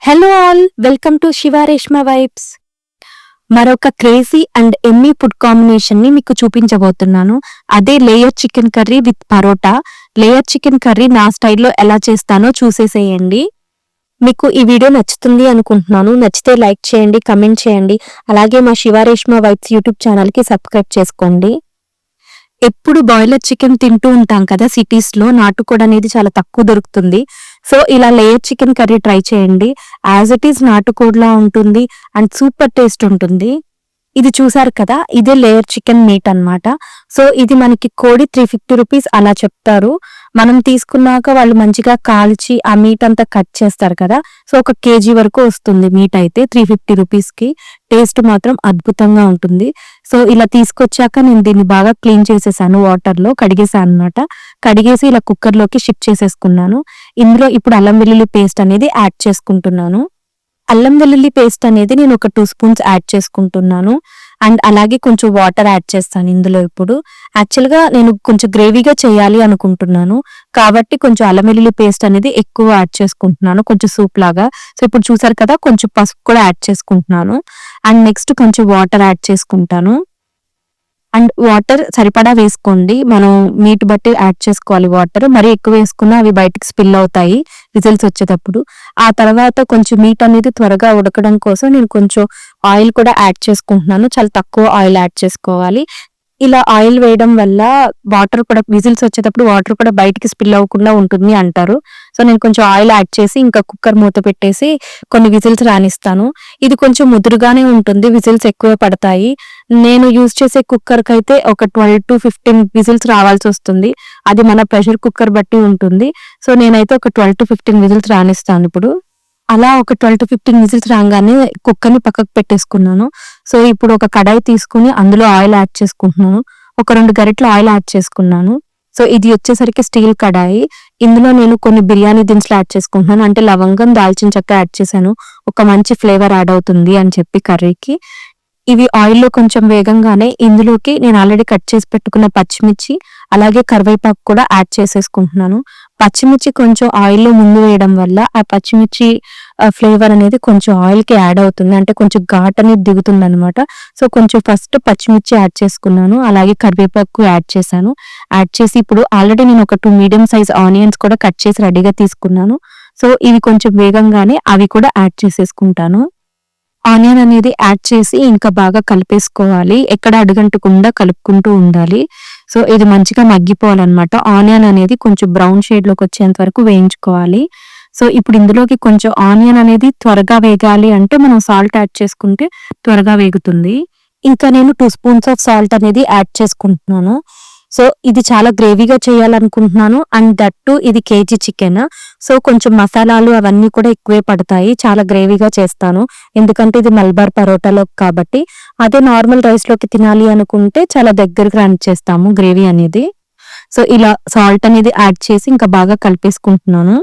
Hello all, welcome to Shiva Reshma vibes. మరొక crazy and yummy food combination ని మీకు చూపించబోతున్నాను. అదే layer chicken curry with parotta. Layer chicken curry నా స్టైల్లో ఎలా చేస్తానో చూసేసేయండి. మీకు ఈ వీడియో నచ్చుతుంది అనుకుంటున్నాను. నచ్చితే లైక్ చేయండి, కమెంట్ చేయండి. అలాగే మా శివ రేష్మ వైబ్స్ యూట్యూబ్ ఛానల్కి సబ్స్క్రైబ్ చేసుకోండి. ఎప్పుడు బాయిలర్ చికెన్ తింటూ ఉంటాం కదా సిటీస్ లో, నాటుకోడి అనేది చాలా తక్కువ దొరుకుతుంది. సో ఇలా లేయర్ చికెన్ కర్రీ ట్రై చేయండి. యాజ్ ఇట్ ఈస్ నాటుకోడిలా ఉంటుంది అండ్ సూపర్ టేస్ట్ ఉంటుంది. ఇది చూసారు కదా, ఇదే లేయర్ చికెన్ మీట్ అన్నమాట. సో ఇది మనకి కోడి 350 రూపీస్ అలా చెప్తారు. మనం తీసుకున్నాక వాళ్ళు మంచిగా కాల్చి ఆ మీట్ అంతా కట్ చేస్తారు కదా. సో 1 kg వరకు వస్తుంది మీట్ అయితే 350 రూపీస్ కి. టేస్ట్ మాత్రం అద్భుతంగా ఉంటుంది. సో ఇలా తీసుకొచ్చాక నేను దీన్ని బాగా క్లీన్ చేసేసాను, వాటర్ లో కడిగేసాను అనమాట. కడిగేసి ఇలా కుక్కర్ లోకి షిఫ్ట్ చేసేసుకున్నాను. ఇందులో ఇప్పుడు అల్లం వెల్లుల్లి పేస్ట్ అనేది యాడ్ చేసుకుంటున్నాను. అల్లం వెల్లుల్లి పేస్ట్ అనేది నేను ఒక 2 స్పూన్స్ యాడ్ చేసుకుంటున్నాను. అండ్ అలాగే కొంచెం వాటర్ యాడ్ చేస్తాను ఇందులో. ఇప్పుడు యాక్చువల్గా నేను కొంచెం గ్రేవీగా చేయాలి అనుకుంటున్నాను కాబట్టి కొంచెం అల్లం వెల్లుల్లి పేస్ట్ అనేది ఎక్కువ యాడ్ చేసుకుంటున్నాను, కొంచెం సూప్ లాగా. సో ఇప్పుడు చూసారు కదా, కొంచెం పసుపు కూడా యాడ్ చేసుకుంటున్నాను. అండ్ నెక్స్ట్ కొంచెం వాటర్ యాడ్ చేసుకుంటాను. అండ్ వాటర్ సరిపడా వేసుకోండి, మనం మీట్ బట్టి యాడ్ చేసుకోవాలి వాటర్. మరీ ఎక్కువ వేసుకున్నా అవి బయటికి స్పిల్ అవుతాయి విజిల్స్ వచ్చేటప్పుడు. ఆ తర్వాత కొంచెం మీట్ అనేది త్వరగా ఉడకడం కోసం నేను కొంచెం ఆయిల్ కూడా యాడ్ చేసుకుంటున్నాను. చాలా తక్కువ ఆయిల్ యాడ్ చేసుకోవాలి. ఇలా ఆయిల్ వేయడం వల్ల వాటర్ కూడా విజిల్స్ వచ్చేటప్పుడు వాటర్ కూడా బయటికి స్పిల్ అవ్వకుండా ఉంటుంది అంటారు. సో నేను కొంచెం ఆయిల్ యాడ్ చేసి ఇంకా కుక్కర్ మూత పెట్టేసి కొన్ని విజిల్స్ రానిస్తాను. ఇది కొంచెం ముదురుగానే ఉంటుంది, విజిల్స్ ఎక్కువ పడతాయి. నేను యూజ్ చేసే కుక్కర్ కి అయితే ఒక 12 to 15 విజిల్స్ రావాల్సి వస్తుంది. అది మన ప్రెషర్ కుక్కర్ బట్టి ఉంటుంది. సో నేనైతే ఒక 12 to 15 విజిల్స్ రానిస్తాను. ఇప్పుడు అలా ఒక 12 to 15 విజిల్స్ రాగానే కుక్కర్ని పక్కకు పెట్టేసుకున్నాను. సో ఇప్పుడు ఒక కడాయి తీసుకుని అందులో ఆయిల్ యాడ్ చేసుకుంటున్నాను. ఒక 2 గరిటెలు ఆయిల్ యాడ్ చేసుకున్నాను. సో ఇది వచ్చేసరికి స్టీల్ కడాయి. ఇందులో నేను కొన్ని బిర్యానీ దినుసులు యాడ్ చేసుకుంటున్నాను. అంటే లవంగం, దాల్చిన చెక్క యాడ్ చేశాను. ఒక మంచి ఫ్లేవర్ యాడ్ అవుతుంది అని చెప్పి కర్రీకి. ఇవి ఆయిల్లో కొంచెం వేగంగానే ఇందులోకి నేను ఆల్రెడీ కట్ చేసి పెట్టుకున్న పచ్చిమిర్చి అలాగే కరివేపాకు కూడా యాడ్ చేసేసుకుంటున్నాను. పచ్చిమిర్చి కొంచెం ఆయిల్లో ముందు వేయడం వల్ల ఆ పచ్చిమిర్చి ఫ్లేవర్ అనేది కొంచెం ఆయిల్ కి యాడ్ అవుతుంది, అంటే కొంచెం ఘాట్ అనేది దిగుతుంది అనమాట. సో కొంచెం ఫస్ట్ పచ్చిమిర్చి యాడ్ చేసుకున్నాను, అలాగే కరివేపాకు యాడ్ చేశాను. యాడ్ చేసి ఇప్పుడు ఆల్రెడీ నేను ఒక 2 మీడియం సైజ్ ఆనియన్స్ కూడా కట్ చేసి రెడీగా తీసుకున్నాను. సో ఇవి కొంచెం వేగంగానే అవి కూడా యాడ్ చేసేసుకుంటాను. ఆనియన్ అనేది యాడ్ చేసి ఇంకా బాగా కలిపేసుకోవాలి, ఎక్కడ అడుగంటకుండా కలుపుకుంటూ ఉండాలి. సో ఇది మంచిగా మగ్గిపోవాలన్నమాట. ఆనియన్ అనేది కొంచెం బ్రౌన్ షేడ్ లోకి వచ్చేంత వరకు వేయించుకోవాలి. సో ఇప్పుడు ఇందులోకి కొంచెం ఆనియన్ అనేది త్వరగా వేగాలి అంటే మనం సాల్ట్ యాడ్ చేసుకుంటే త్వరగా వేగుతుంది. ఇంకా నేను 2 స్పూన్స్ ఆఫ్ సాల్ట్ అనేది యాడ్ చేసుకుంటున్నాను. సో ఇది చాలా గ్రేవీగా చేయాలనుకుంటున్నాను. అండ్ దట్టు ఇది కేజీ చికెన్. సో కొంచెం మసాలాలు అవన్నీ కూడా ఎక్కువే పడతాయి, చాలా గ్రేవీగా చేస్తాను ఎందుకంటే ఇది మల్బార్ పరోటాలో కాబట్టి. అదే నార్మల్ రైస్ లోకి తినాలి అనుకుంటే చాలా దగ్గరగా రన్ చేస్తాము గ్రేవీ అనేది. సో ఇలా సాల్ట్ అనేది యాడ్ చేసి ఇంకా బాగా కలిపేసుకుంటున్నాను.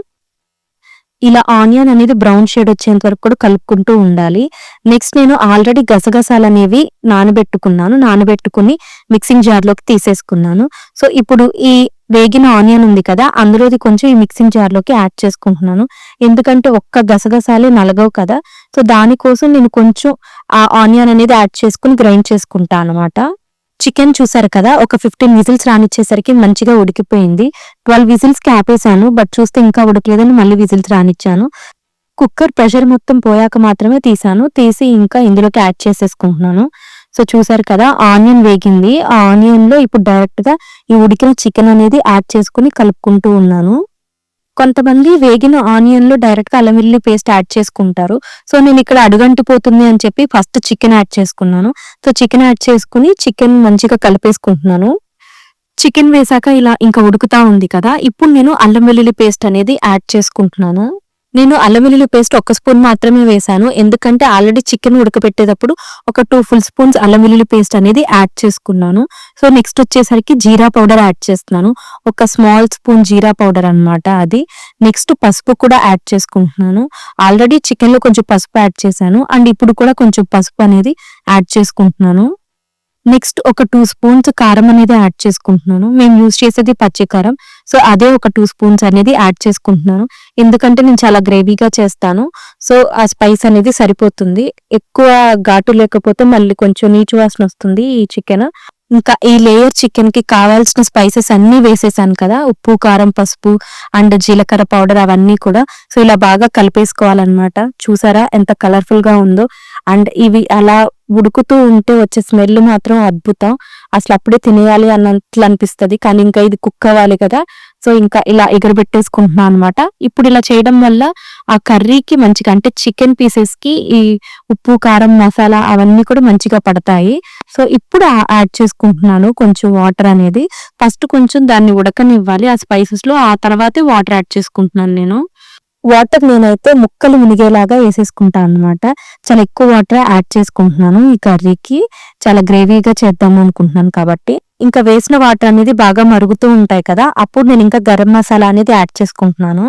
ఇలా ఆనియన్ అనేది బ్రౌన్ షేడ్ వచ్చేంత వరకు కూడా కలుపుకుంటూ ఉండాలి. నెక్స్ట్ నేను ఆల్రెడీ గసగసాలు అనేవి నానబెట్టుకుని మిక్సింగ్ జార్ లోకి తీసేసుకున్నాను. సో ఇప్పుడు ఈ వేగిన ఆనియన్ ఉంది కదా, అందులోది కొంచెం ఈ మిక్సింగ్ జార్ లోకి యాడ్ చేసుకుంటున్నాను. ఎందుకంటే ఒక్క గసగసాలే నలగవు కదా. సో దానికోసం నేను కొంచెం ఆ ఆనియన్ అనేది యాడ్ చేసుకుని గ్రైండ్ చేసుకుంటాను అనమాట. చికెన్ చూసారు కదా, ఒక 15 విజిల్స్ రానిచ్చేసరికి మంచిగా ఉడికిపోయింది. 12 విజిల్స్ కి ఆపేసాను, బట్ చూస్తే ఇంకా ఉడకలేదని మళ్ళీ విజిల్స్ రానిచ్చాను. కుక్కర్ ప్రెషర్ మొత్తం పోయాక మాత్రమే తీసి ఇంకా ఇందులోకి యాడ్ చేసేసుకుంటున్నాను. సో చూసారు కదా, ఆనియన్ వేగింది. ఆ ఆనియన్ లో ఇప్పుడు డైరెక్ట్ గా ఈ ఉడికిన చికెన్ అనేది యాడ్ చేసుకుని కలుపుకుంటూ ఉన్నాను. కొంతమంది వేగిన ఆనియన్ లో డైరెక్ట్ గా అల్లం వెల్లుల్లి పేస్ట్ యాడ్ చేసుకుంటారు. సో నేను ఇక్కడ అడుగంటిపోతుంది అని చెప్పి ఫస్ట్ చికెన్ యాడ్ చేసుకున్నాను. సో చికెన్ యాడ్ చేసుకుని చికెన్ మంచిగా కలిపేసుకుంటున్నాను. చికెన్ వేసాక ఇలా ఇంకా ఉడుకుతా ఉంది కదా, ఇప్పుడు నేను అల్లం వెల్లుల్లి పేస్ట్ అనేది యాడ్ చేసుకుంటున్నాను. నేను అల్లం వెల్లుల్లి పేస్ట్ 1 స్పూన్ మాత్రమే వేసాను, ఎందుకంటే ఆల్రెడీ చికెన్ ఉడకబెట్టేటప్పుడు ఒక 2 full స్పూన్స్ అల్లం వెల్లుల్లి పేస్ట్ అనేది యాడ్ చేసుకున్నాను. సో నెక్స్ట్ వచ్చేసరికి జీరా పౌడర్ యాడ్ చేస్తున్నాను, ఒక స్మాల్ స్పూన్ జీరా పౌడర్ అన్నమాట అది. నెక్స్ట్ పసుపు కూడా యాడ్ చేసుకుంటున్నాను. ఆల్రెడీ చికెన్ లో కొంచెం పసుపు యాడ్ చేశాను అండ్ ఇప్పుడు కూడా కొంచెం పసుపు అనేది యాడ్ చేసుకుంటున్నాను. నెక్స్ట్ ఒక 2 స్పూన్స్ కారం అనేది యాడ్ చేసుకుంటున్నాను. మేము యూజ్ చేసేది పచ్చి కారం. సో, అదే ఒక 2 స్పూన్స్ అనేది యాడ్ చేసుకుంటున్నాను. ఎందుకంటే నేను చాలా గ్రేవీగా చేస్తాను. సో, ఆ స్పైస్ అనేది సరిపోతుంది. ఎక్కువ ఘాటు లేకపోతే మళ్ళీ కొంచెం నీచు వాసన వస్తుంది ఈ చికెన్. ఇంకా ఈ లేయర్ చికెన్‌కి కావాల్సిన స్పైసెస్ అన్నీ వేసేసాను కదా! ఉప్పు, కారం, పసుపు అండ్ జీలకర్ర పౌడర్ అవన్నీ కూడా. సో, ఇలా బాగా కలిపేసుకోవాలనమాట. చూసారా ఎంత కలర్‌ఫుల్‌గా ఉందో. అండ్ ఇవి అలా ఉడుకుతూ ఉంటే వచ్చే స్మెల్ మాత్రం అద్భుతం. అసలు అప్పుడే తినేయాలి అన్నట్లు అనిపిస్తది. కానీ ఇంకా ఇది కుక్ అవ్వాలి కదా! సో, ఇంకా ఇలా ఎగరబెట్టేసుకుంటున్నా అనమాట. ఇప్పుడు ఇలా చేయడం వల్ల ఆ కర్రీకి మంచిగా అంటే చికెన్ పీసెస్‌కి ఈ ఉప్పు, కారం, మసాలా అవన్నీ కూడా మంచిగా పడతాయి. సో, ఇప్పుడు యాడ్ చేసుకుంటున్నాను కొంచెం వాటర్ అనేది. ఫస్ట్ కొంచెం దాన్ని ఉడకనివ్వాలి ఆ స్పైసెస్‌లో. ఆ తర్వాతే వాటర్ యాడ్ చేసుకుంటున్నాను నేను. వాటర్ నేనైతే ముక్కలు మునిగేలాగా ఏసేసుకుంటా అనమాట. చాలా ఎక్కువ వాటర్ యాడ్ చేసుకుంటున్నాను ఈ కర్రీకి. చాలా గ్రేవీగా చేద్దాం అనుకుంటున్నాను కాబట్టి. ఇంకా వేసిన వాటర్ అనేది బాగా మరుగుతూ ఉంటాయి కదా! అప్పుడు నేను ఇంకా గరం మసాలా అనేది యాడ్ చేసుకుంటున్నాను.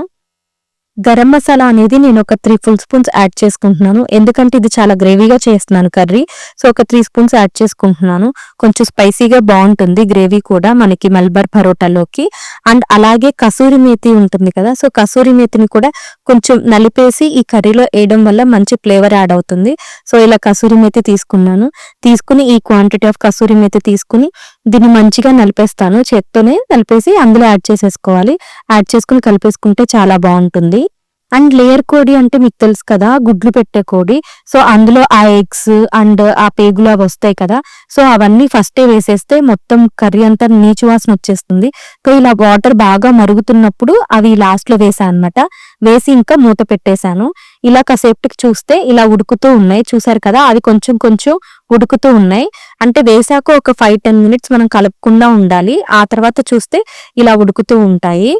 గరం మసాలా అనేది నేను ఒక 3 ఫుల్ స్పూన్స్ యాడ్ చేసుకుంటున్నాను. ఎందుకంటే ఇది చాలా గ్రేవీగా చేస్తున్నాను కర్రీ. సో, ఒక 3 స్పూన్స్ యాడ్ చేసుకుంటున్నాను. కొంచెం స్పైసీగా బావుంటుంది గ్రేవీ కూడా మనకి మల్బర్ పరోటాలోకి. అండ్ అలాగే కసూరి మేతి ఉంటుంది కదా! సో, కసూరి మేతిని కూడా కొంచెం నలిపేసి ఈ కర్రీలో ఏయడం వల్ల మంచి ఫ్లేవర్ యాడ్ అవుతుంది. సో, ఇలా కసూరి మేతి తీసుకున్నాను. తీసుకుని ఈ క్వాంటిటీ ఆఫ్ కసూరి మేతి తీసుకుని దీన్ని మంచిగా నలిపేస్తాను. చేత్తోనే నలిపేసి అందులో యాడ్ చేసేసుకోవాలి. యాడ్ చేసుకొని కలిపేసుకుంటే చాలా బావుంటుంది. అండ్ లేయర్ కోడి అంటే మీకు తెలుసు కదా! గుడ్లు పెట్టే కోడి. సో, అందులో ఆ ఎగ్స్ అండ్ ఆ పేగులు అవి వస్తాయి కదా! సో, అవన్నీ ఫస్టే వేసేస్తే మొత్తం కర్రీ అంతా నీచు వాసన వచ్చేస్తుంది. సో, ఇలా వాటర్ బాగా మరుగుతున్నప్పుడు అవి లాస్ట్‌లో వేసా అనమాట. వేసి ఇంకా మూత పెట్టేశాను. ఇలా కాసేపటికి చూస్తే ఇలా ఉడుకుతూ ఉన్నాయి. చూసారు కదా! అవి కొంచెం కొంచెం ఉడుకుతూ ఉన్నాయి. అంటే వేసాక ఒక 5, 10 మినిట్స్ మనం కలుపకుండా ఉండాలి. ఆ తర్వాత చూస్తే ఇలా ఉడుకుతూ ఉంటాయి.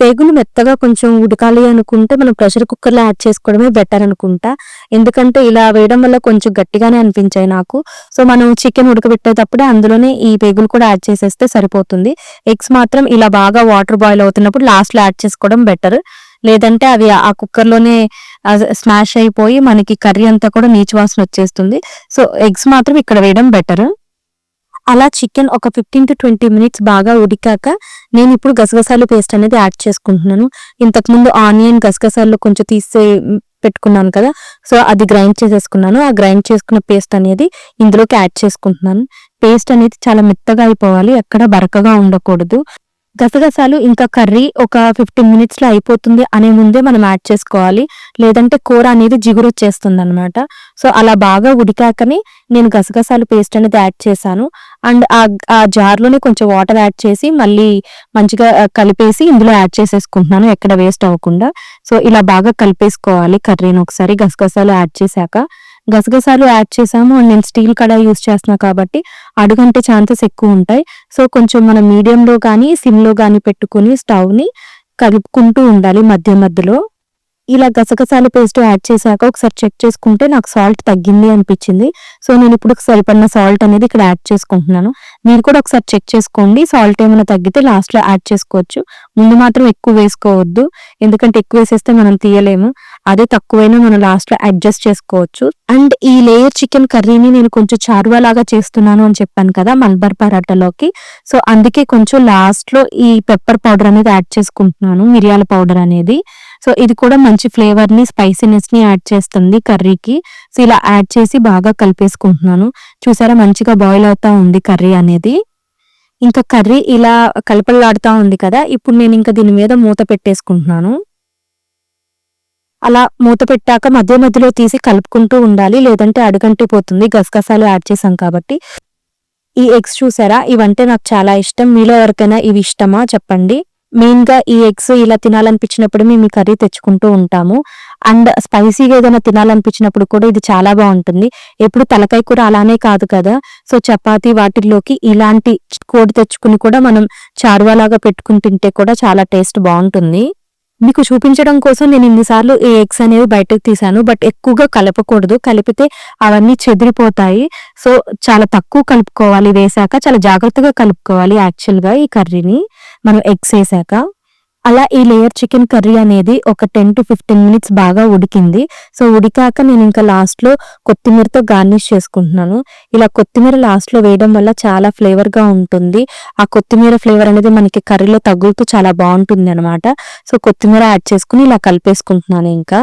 పేగులు మెత్తగా కొంచెం ఉడకాలి అనుకుంటే మనం ప్రెషర్ కుక్కర్‌లో యాడ్ చేసుకోవడమే బెటర్ అనుకుంటా. ఎందుకంటే ఇలా వేయడం వల్ల కొంచెం గట్టిగానే అనిపించాయి నాకు. సో, మనం చికెన్ ఉడకబెట్టేటప్పుడే అందులోనే ఈ పేగులు కూడా యాడ్ చేసేస్తే సరిపోతుంది. ఎగ్స్ మాత్రం ఇలా బాగా వాటర్ బాయిల్ అవుతున్నప్పుడు లాస్ట్‌లో యాడ్ చేసుకోవడం బెటర్. లేదంటే అవి ఆ కుక్కర్‌లోనే స్మాష్ అయిపోయి మనకి కర్రీ అంతా కూడా నీచు వాసన వచ్చేస్తుంది. సో, ఎగ్స్ మాత్రం ఇక్కడ వేయడం బెటర్. అలా చికెన్ ఒక 15-20 మినిట్స్ బాగా ఉడికాక నేనిప్పుడు గసగసాలు పేస్ట్ అనేది యాడ్ చేసుకుంటున్నాను. ఇంతకుముందు ఆనియన్, గసగసాలు కొంచెం తీసి పెట్టుకున్నాను కదా! సో, అది గ్రైండ్ చేసేసుకున్నాను. ఆ గ్రైండ్ చేసుకున్న పేస్ట్ అనేది ఇందులోకి యాడ్ చేసుకుంటున్నాను. పేస్ట్ అనేది చాలా మెత్తగా అయిపోవాలి. ఎక్కడ బరకగా ఉండకూడదు. గసగసాలు ఇంకా కర్రీ ఒక 15 మినిట్స్‌లో అయిపోతుంది అనే ముందే మనం యాడ్ చేసుకోవాలి. లేదంటే కూర అనేది జిగురొచ్చేస్తుందనమాట. సో, అలా బాగా ఉడికాకనే నేను గసగసాలు పేస్ట్ అనేది యాడ్ చేశాను. అండ్ ఆ జార్‌లోనే కొంచెం వాటర్ యాడ్ చేసి మళ్ళీ మంచిగా కలిపేసి ఇందులో యాడ్ చేసేసుకుంటున్నాను ఎక్కడ వేస్ట్ అవ్వకుండా. సో, ఇలా బాగా కలిపేసుకోవాలి కర్రీని ఒకసారి గసగసాలు యాడ్ చేశాక. గసగసాలు యాడ్ చేసాము అండ్ నేను స్టీల్ కడాయి యూజ్ చేస్తున్నా కాబట్టి అడుగంటే ఛాన్సెస్ ఎక్కువుంటాయి. సో, కొంచెం మనం మీడియంలో గానీ, సిమ్‌లో గానీ పెట్టుకొని స్టవ్‌ని కలుపుకుంటూ ఉండాలి మధ్య మధ్యలో. ఇలా గసగసాల పేస్ట్ యాడ్ చేశాక ఒకసారి చెక్ చేసుకుంటే నాకు సాల్ట్ తగ్గింది అనిపించింది. సో, నేనిప్పుడు సరిపడిన సాల్ట్ అనేది ఇక్కడ యాడ్ చేసుకుంటున్నాను. మీరు కూడా ఒకసారి చెక్ చేసుకోండి. సాల్ట్ ఏమైనా తగ్గితే లాస్ట్‌లో యాడ్ చేసుకోవచ్చు. ముందు మాత్రం ఎక్కువ వేసుకోవద్దు. ఎందుకంటే ఎక్కువ వేసేస్తే మనం తీయలేము. అదే తక్కువైనా మనం లాస్ట్‌లో అడ్జస్ట్ చేసుకోవచ్చు. అండ్ ఈ లేయర్ చికెన్ కర్రీని నేను కొంచెం చారువా లాగా చేస్తున్నాను అని చెప్పాను కదా! మల్బర్ పరాటాలోకి. సో, అందుకే కొంచెం లాస్ట్‌లో ఈ పెప్పర్ పౌడర్ అనేది యాడ్ చేసుకుంటున్నాను. మిరియాల పౌడర్ అనేది. సో, ఇది కూడా మంచి ఫ్లేవర్‌ని, స్పైసీనెస్‌ని యాడ్ చేస్తుంది కర్రీకి. సో, ఇలా యాడ్ చేసి బాగా కలిపేసుకుంటున్నాను. చూసారా మంచిగా బాయిల్ అవుతా ఉంది కర్రీ అనేది. ఇంకా కర్రీ ఇలా కలకలలాడుతా ఉంది కదా! ఇప్పుడు నేనింక దీని మీద మూత పెట్టేసుకుంటున్నాను. అలా మూత పెట్టాక మధ్య మధ్యలో తీసి కలుపుకుంటూ ఉండాలి. లేదంటే అడుగంటిపోతుంది. గసగసాలు యాడ్ చేశాం కాబట్టి. ఈ ఎగ్స్ చూసారా? ఇవంటే నాకు చాలా ఇష్టం. మీలో ఎవరికైనా ఇవి ఇష్టమా చెప్పండి. మెయిన్‌గా ఈ ఎగ్స్ ఇలా తినాలనిపించినప్పుడు మేము ఈ కర్రీ తెచ్చుకుంటూ ఉంటాము. అండ్ స్పైసీగా ఏదైనా తినాలనిపించినప్పుడు కూడా ఇది చాలా బావుంటుంది. ఎప్పుడు తలకాయ కూర అలానే కాదు కదా! సో, చపాతీ వాటిల్లోకి ఇలాంటి కోడి తెచ్చుకొని కూడా మనం చారువాలాగా పెట్టుకొని తింటే కూడా చాలా టేస్ట్ బావుంటుంది. మీకు చూపించడం కోసం నేను ఇన్ని సార్లు ఈ ఎగ్స్ అనేవి బయటకు తీశాను. బట్ ఎక్కువగా కలపకూడదు. కలిపితే అవన్నీ చెదిరిపోతాయి. సో, చాలా తక్కువ కలుపుకోవాలి వేశాక. చాలా జాగ్రత్తగా కలుపుకోవాలి యాక్చువల్‌గా ఈ కర్రీని మనం ఎగ్స్ ఏసాక. అలా ఈ లేయర్ చికెన్ కర్రీ అనేది ఒక 10-15 మినిట్స్ బాగా ఉడికింది. సో ఉడికాక నేను ఇంకా లాస్ట్‌లో కొత్తిమీరతో గార్నిష్ చేసుకుంటున్నాను. ఇలా కొత్తిమీర లాస్ట్‌లో వేయడం వల్ల చాలా ఫ్లేవర్‌గా ఉంటుంది. ఆ కొత్తిమీర ఫ్లేవర్ అనేది మనకి కర్రీలో తగులుతూ చాలా బావుంటుందనమాట. సో కొత్తిమీర యాడ్ చేసుకొని ఇలా కలిపేసుకుంటున్నాను ఇంకా.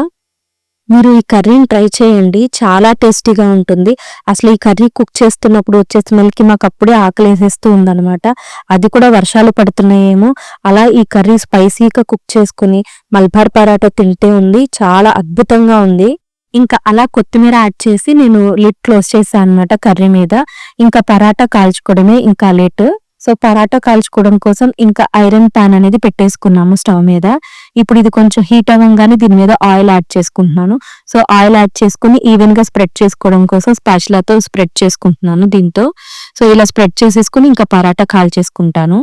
మీరు ఈ కర్రీని ట్రై చేయండి. చాలా టేస్టీగా ఉంటుంది. అసలు ఈ కర్రీ కుక్ చేస్తున్నప్పుడు వచ్చే స్మెల్‌కి మాకప్పుడే ఆకలేసేస్తూ ఉందనమాట. అది కూడా వర్షాలు పడుతున్నాయేమో, అలా ఈ కర్రీ స్పైసీగా కుక్ చేసుకొని మల్బార్ పరాటా తింటే ఉంది. చాలా అద్భుతంగా ఉంది. ఇంకా అలా కొత్తిమీర యాడ్ చేసి నేను లిడ్ క్లోజ్ చేశాను అనమాట కర్రీ మీద. ఇంకా పరాటా కాల్చుకోవడమే ఇంకా లేట్. సో పరాటా కాల్చుకోవడం కోసం ఇంకా ఐరన్ పాన్ అనేది పెట్టేసుకున్నాము స్టవ్ మీద. ఇప్పుడు ఇది కొంచెం హీట్ అవ్వంగానే దీని మీద ఆయిల్ యాడ్ చేసుకుంటున్నాను. సో ఆయిల్ యాడ్ చేసుకుని ఈవెన్ గా స్ప్రెడ్ చేసుకోవడం కోసం స్పాచులాతో స్ప్రెడ్ చేసుకుంటున్నాను దీంతో. సో ఇలా స్ప్రెడ్ చేసేసుకుని ఇంకా పరాటా కాల్చేసుకుంటాను.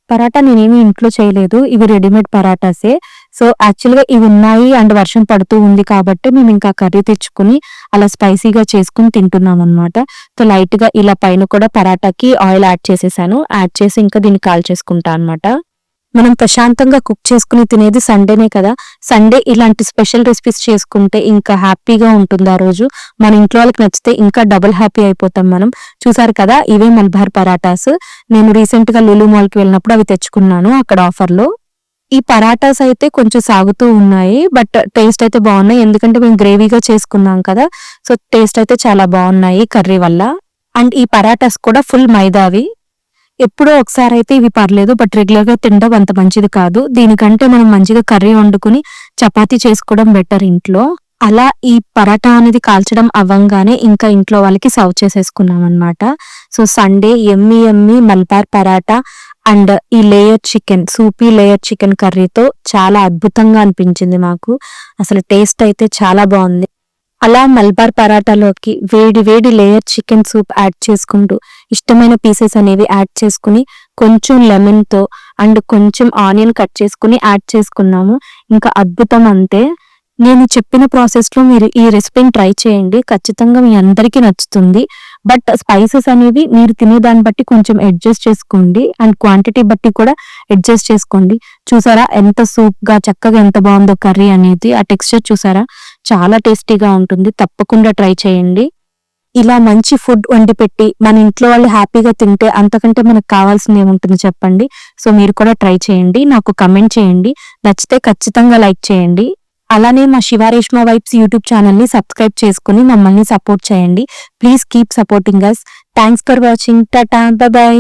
పరాటా నేనేమి ఇంట్లో చేయలేదు. ఇవి రెడీమేడ్ పరాటాసే. సో యాక్చువల్‌గా ఇవి ఉన్నాయి అండ్ వర్షం పడుతూ ఉంది కాబట్టి మేము ఇంకా కర్రీ తెచ్చుకొని అలా స్పైసీగా చేసుకొని తింటున్నామనమాట. సో లైట్‌గా ఇలా పైన కూడా పరాటాకి ఆయిల్ యాడ్ చేసేసాను. యాడ్ చేసి ఇంకా దీన్ని కాల్చేసుకుంటా అనమాట. మనం ప్రశాంతంగా కుక్ చేసుకుని తినేది సండేనే కదా! సండే ఇలాంటి స్పెషల్ రెసిపీస్ చేసుకుంటే ఇంకా హ్యాపీగా ఉంటుంది ఆ రోజు. మన ఇంట్లో వాళ్ళకి నచ్చితే ఇంకా డబుల్ హ్యాపీ అయిపోతాం మనం. చూసారు కదా! ఇవే మల్బార్ పరాటాస్. నేను రీసెంట్‌గా లులు మాల్‌కి వెళ్ళినప్పుడు అవి తెచ్చుకున్నాను అక్కడ ఆఫర్‌లో. ఈ పరాటాస్ అయితే కొంచెం సాగుతూ ఉన్నాయి. బట్ టేస్ట్ అయితే బాగున్నాయి. ఎందుకంటే మేము గ్రేవీగా చేసుకున్నాం కదా! సో టేస్ట్ అయితే చాలా బాగున్నాయి కర్రీ వల్ల. అండ్ ఈ పరాటాస్ కూడా ఫుల్ మైదావి. ఎప్పుడో ఒకసారి అయితే ఇవి పర్లేదు. బట్ రెగ్యులర్ గా తినడం అంత మంచిది కాదు. దీనికంటే మనం మంచిగా కర్రీ వండుకుని చపాతీ చేసుకోవడం బెటర్ ఇంట్లో. అలా ఈ పరాటా అనేది కాల్చడం అవ్వంగానే ఇంకా ఇంట్లో వాళ్ళకి సర్వ్ చేసేసుకున్నాం అనమాట. So Sunday yummy yummy Malabar paratha and ఈ లేయర్ చికెన్ సూపీ లేయర్ చికెన్ కర్రీతో చాలా అద్భుతంగా అనిపించింది మాకు. అసలు టేస్ట్ అయితే చాలా బాగుంది. అలా మల్బార్ పరాటాలోకి వేడి వేడి లేయర్ చికెన్ సూప్ యాడ్ చేసుకుంటూ ఇష్టమైన పీసెస్ అనేవి యాడ్ చేసుకుని కొంచెం లెమన్ తో అండ్ కొంచెం ఆనియన్ కట్ చేసుకుని యాడ్ చేసుకున్నాము. ఇంకా అద్భుతం అంతే. నేను చెప్పిన ప్రాసెస్ లో మీరు ఈ రెసిపీని ట్రై చేయండి. ఖచ్చితంగా మీ అందరికీ నచ్చుతుంది. బట్ స్పైసెస్ అనేవి మీరు తినే దాన్ని బట్టి కొంచెం అడ్జస్ట్ చేసుకోండి అండ్ క్వాంటిటీ బట్టి కూడా అడ్జస్ట్ చేసుకోండి. చూసారా ఎంత సూప్ గా చక్కగా ఎంత బాగుందో కర్రీ అనేది. ఆ టెక్స్చర్ చూసారా, చాలా టేస్టీగా ఉంటుంది. తప్పకుండా ట్రై చేయండి. ఇలా మంచి ఫుడ్ వండి పెట్టి మన ఇంట్లో వాళ్ళు హ్యాపీగా తింటే అంతకంటే మనకు కావాల్సింది ఏముంటుంది చెప్పండి. సో మీరు కూడా ట్రై చేయండి. నాకు కమెంట్ చేయండి. నచ్చితే ఖచ్చితంగా లైక్ చేయండి. అలానే మా శివారేష్మ వైబ్స్ యూట్యూబ్ ఛానల్ ని సబ్స్క్రైబ్ చేసుకుని మమ్మల్ని సపోర్ట్ చేయండి. Please keep supporting us. Thanks for watching. Tata, by by.